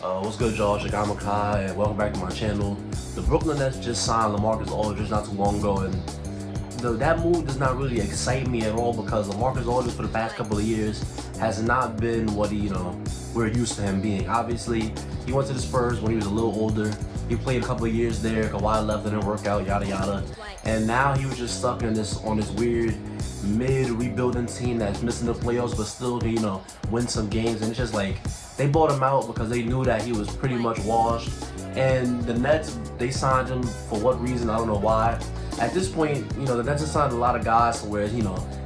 What's good, y'all? It's your guy Makai, and welcome back to my channel. The Brooklyn Nets just signed Lamarcus Aldridge not too long ago, and that move does not really excite me at all because Lamarcus Aldridge for the past couple of years has not been what we're used to him being. Obviously, he went to the Spurs when he was a little older. He played a couple of years there. Kawhi left, didn't work out, yada yada, and now he was just stuck on this weird mid-rebuilding team that's missing the playoffs, but still can win some games. And it's just like they bought him out because they knew that he was pretty much washed. And the Nets, they signed him for what reason? I don't know why. At this point, the Nets have signed a lot of guys where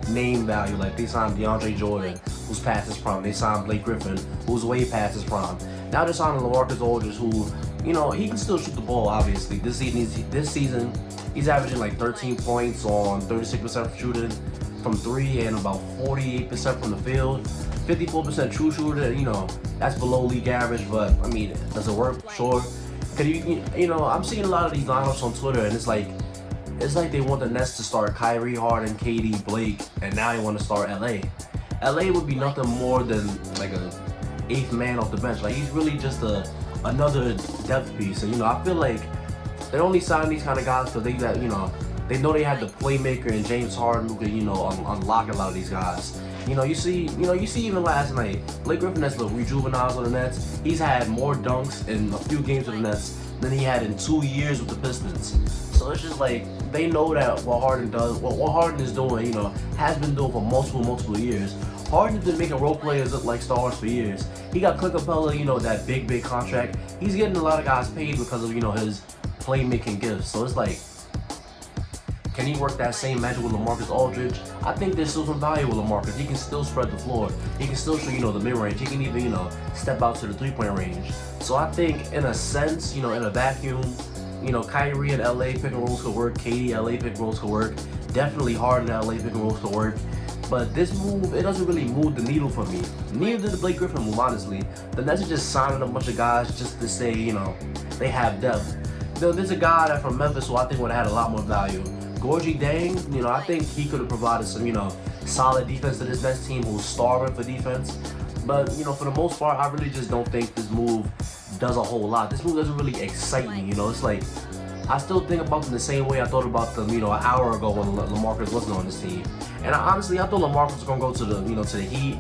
name value. Like they signed DeAndre Jordan, who's past his prime. They signed Blake Griffin, who's way past his prime. Now they're signing Lamarcus Aldridge, who he can still shoot the ball. Obviously, this season he's averaging like 13 points on 36% shooting from three and about 48% from the field. 54% true shooter. That's below league average, but I mean, does it work? Sure. Cause I'm seeing a lot of these lineups on Twitter, and it's like they want the Nets to start Kyrie, Harden, KD, Blake, and now they want to start LA. LA would be nothing more than like a 8th man off the bench. Like he's really just another depth piece. And I feel like they only sign these kind of guys because they know they have the playmaker in James Harden who can unlock a lot of these guys. You see even last night, Blake Griffin has looked rejuvenized on the Nets. He's had more dunks in a few games with the Nets than he had in 2 years with the Pistons. So it's just like they know that what Harden does, what Harden is doing, has been doing for multiple years. Harden's been making role players look like stars for years. He got Clint Capella, that big contract. He's getting a lot of guys paid because of his playmaking gifts. So it's like, can he work that same magic with Lamarcus Aldridge? I think there's still some value with Lamarcus. He can still spread the floor. He can still shoot, the mid-range. He can even, step out to the three-point range. So I think, in a sense, in a vacuum, Kyrie and LA pick and rolls could work. KD, LA pick and rolls could work. Definitely Harden and LA pick and rolls could work. But this move, it doesn't really move the needle for me. Neither did the Blake Griffin move, honestly. The Nets are just signing a bunch of guys just to say, they have depth. There's a guy that from Memphis who I think would have had a lot more value. Gorgie Dang, I think he could have provided some, solid defense to this Nets team who's starving for defense. But, for the most part, I really just don't think this move does a whole lot. This move doesn't really excite me, It's like, I still think about them the same way I thought about them, an hour ago when Lamarcus wasn't on this team. And honestly, I thought Lamarcus was going to go to the, the Heat.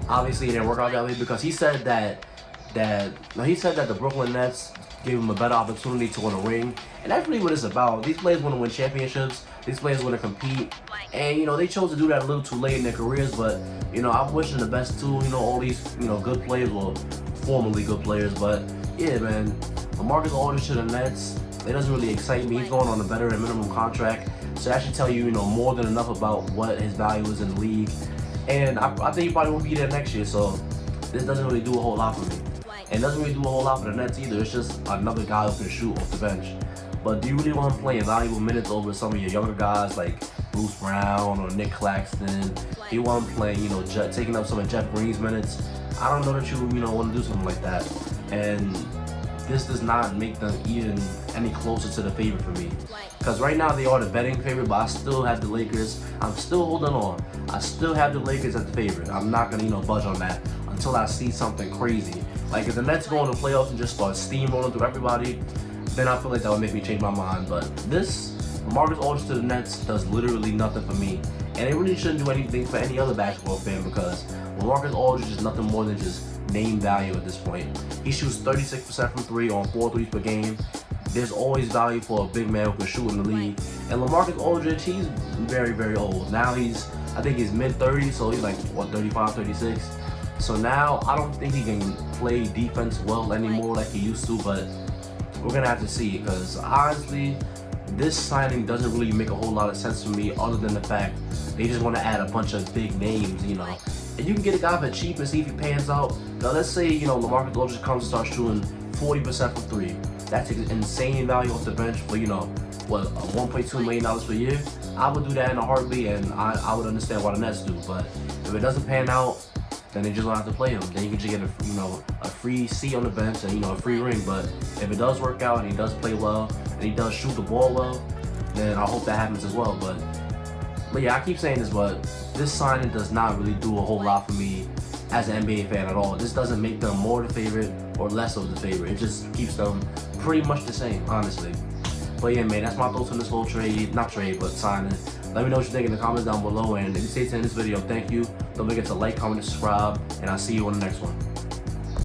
Obviously, it didn't work out that way because he said that the Brooklyn Nets gave him a better opportunity to win a ring. And that's really what it's about. These players want to win championships. These players want to compete. And, they chose to do that a little too late in their careers. But, I'm wishing the best to, all these, good players, well, formerly good players. But, yeah, man, Lamarcus Aldridge to the Nets, it doesn't really excite me. He's going on a veteran minimum contract. So that should tell you, more than enough about what his value is in the league. And I think he probably won't be there next year. So this doesn't really do a whole lot for me. And it doesn't really do a whole lot for the Nets either. It's just another guy who can shoot off the bench. But do you really want him playing valuable minutes over some of your younger guys like Bruce Brown or Nick Claxton? Do you want him playing, taking up some of Jeff Green's minutes? I don't know that you, want to do something like that. And this does not make them even any closer to the favorite for me. Because right now they are the betting favorite, but I still have the Lakers. I'm still holding on. I still have the Lakers as the favorite. I'm not going to, budge on that until I see something crazy. Like if the Nets go in the playoffs and just start steamrolling through everybody, then I feel like that would make me change my mind. But this, Lamarcus Aldridge to the Nets does literally nothing for me. And it really shouldn't do anything for any other basketball fan because Lamarcus Aldridge is nothing more than just name value at this point. He shoots 36% from three on 4 threes per game. There's always value for a big man who can shoot in the league. And Lamarcus Aldridge, he's very old. Now I think he's mid-30s, so he's like, 35, 36. So now, I don't think he can play defense well anymore like he used to, but we're going to have to see because honestly, this signing doesn't really make a whole lot of sense to me other than the fact they just want to add a bunch of big names, And you can get a guy for cheap and see if he pans out. Now, let's say, Lamarcus Aldridge comes and starts shooting 40% from three. That's insane value off the bench for, $1.2 million per year. I would do that in a heartbeat, and I would understand why the Nets do. But if it doesn't pan out, then they just don't have to play him. Then you can just get a free seat on the bench and a free ring. But if it does work out and he does play well and he does shoot the ball well, then I hope that happens as well. But yeah, I keep saying this, but this signing does not really do a whole lot for me as an NBA fan at all. This doesn't make them more the favorite or less of the favorite. It just keeps them pretty much the same, honestly. But yeah, man, that's my thoughts on this whole trade. Not trade, but signing. Let me know what you think in the comments down below. And if you stayed to the end of this video, thank you. Don't forget to like, comment, and subscribe. And I'll see you on the next one.